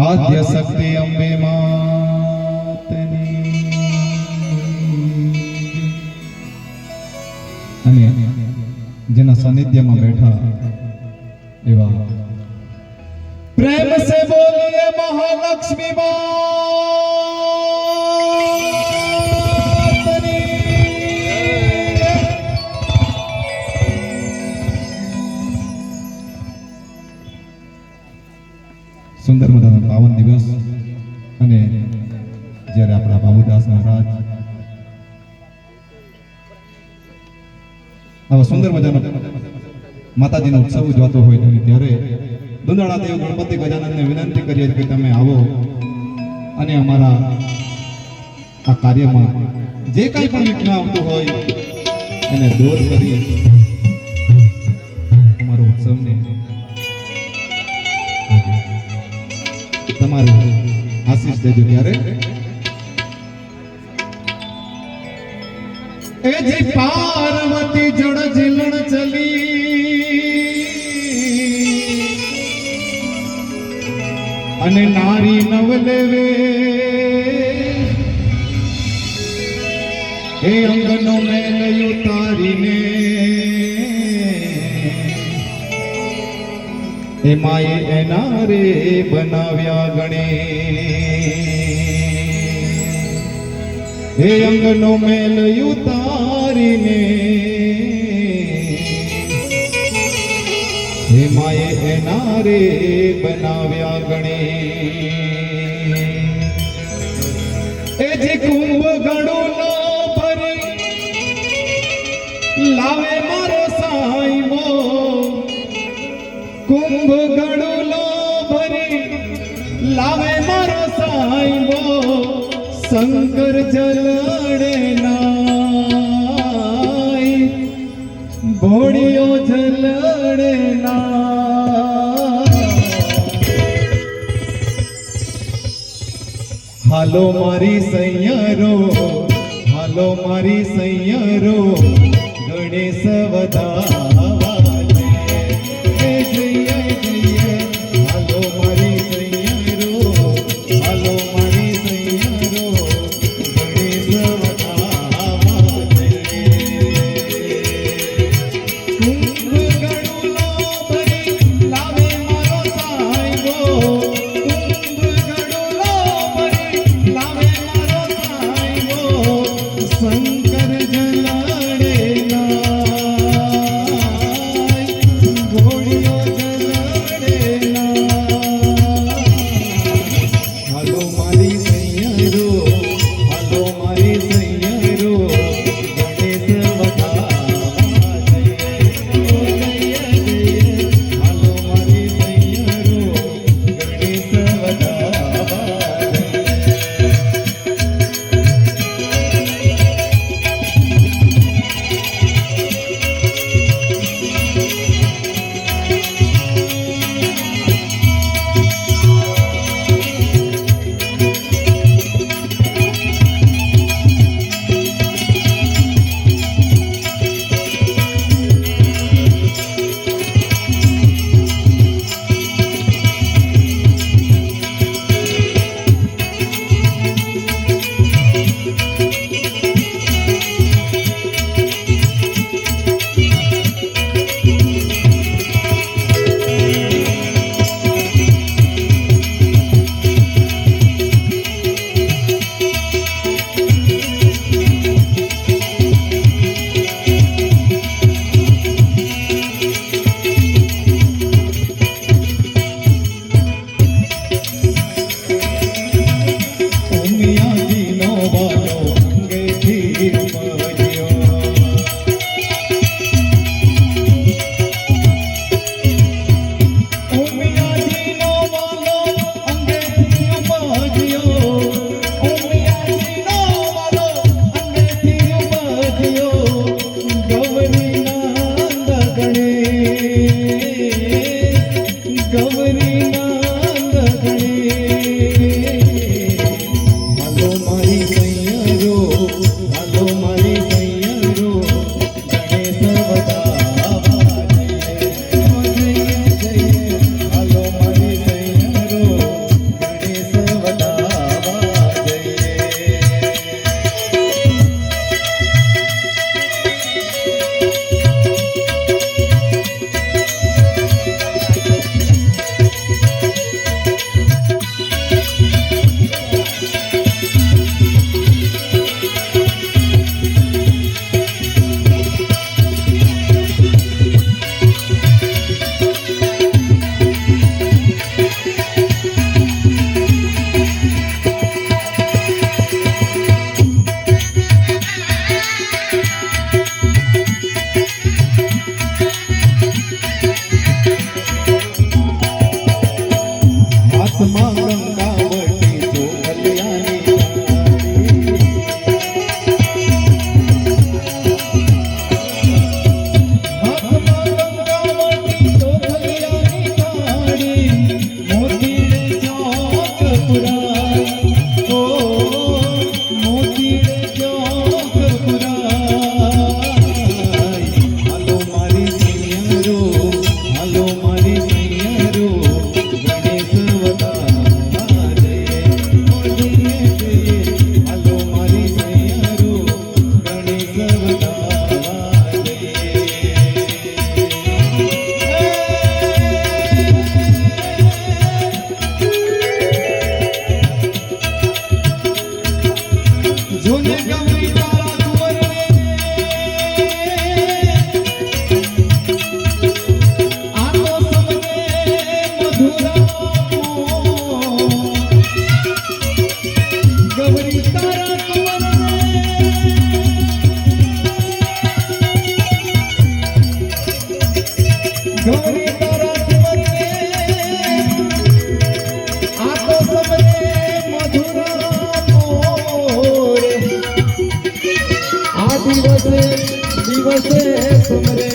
આદ્ય શક્તિ અંબે માતની અને જેના સાનિધ્યમાં બેઠા એવા પ્રેમ સે બોલીએ મહાલક્ષ્મી માતની સુંદર મજાનો પાવન દિવસ અને જ્યારે આપણા બાબુદાસ મહારાજ આવા સુંદર મજાનો માતાજીનો ઉત્સવ ઉજવાતો હોય ત્યારે દુંદાળા દેવ ગણપતિ ગજાનંદને વિનંતી કરીએ કે તમે આવો અને અમારા આ કાર્યમાં જે કંઈ પણ વિઘ્ન આવતું હોય એને દૂર કરી અમારો ઉત્સવને તમારું આશીષ દેજો ત્યારે એ જે પાર્વતી જડ ઝીલણ ચલી અને નારી નવલેવે એ અંગનો મેલ ઉતારીને એ માએ એના રે બનાવ્યા ગણે એ અંગનો મેલ ઉતારીને હે માએ એના રે બનાવ્યા ગણે એ જે કુંભ ગણો ભરી લાવે મારો સાઈબો કુંભ ગણો ભરી લાવે મારો સાઈબો શંકર જલડે નાય ભોળિયો જલડે ના હાલો મારી સૈયરો હાલો મારી સૈયરો ગણેશ વધાવા જય જય જય હાલો મારી સૈયરો હાલો મારી સૈયરો ગણેશ વધાવા જય કુંભ ગણો ભરી લાવે મારો સાઈબો કુંભ ગણો ભરી લાવે મારો સાઈબો શંકર જલડે ના ગૌરી તારા જીવનને આ તો સમરે મધુર મોરે આ દિવસે સમરે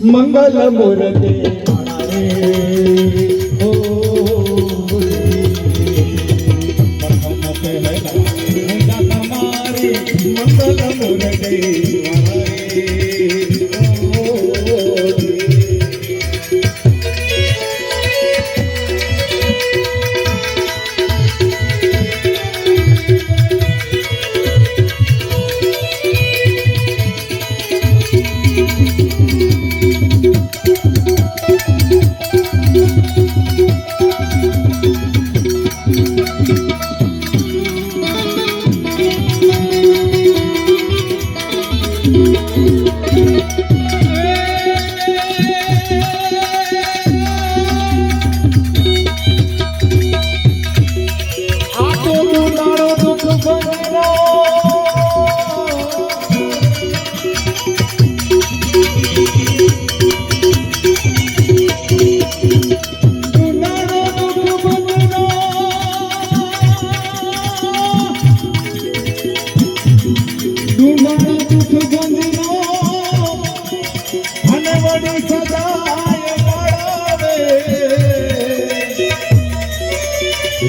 મંગલ મૂર્તિ ઓ તમારી મંગલ મૂર્તિ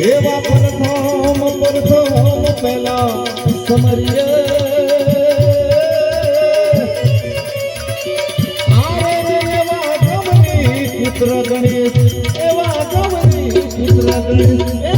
એવા પ્રથમ પહેલા સમરીએ એવા ગમની પુત્ર ગણેશ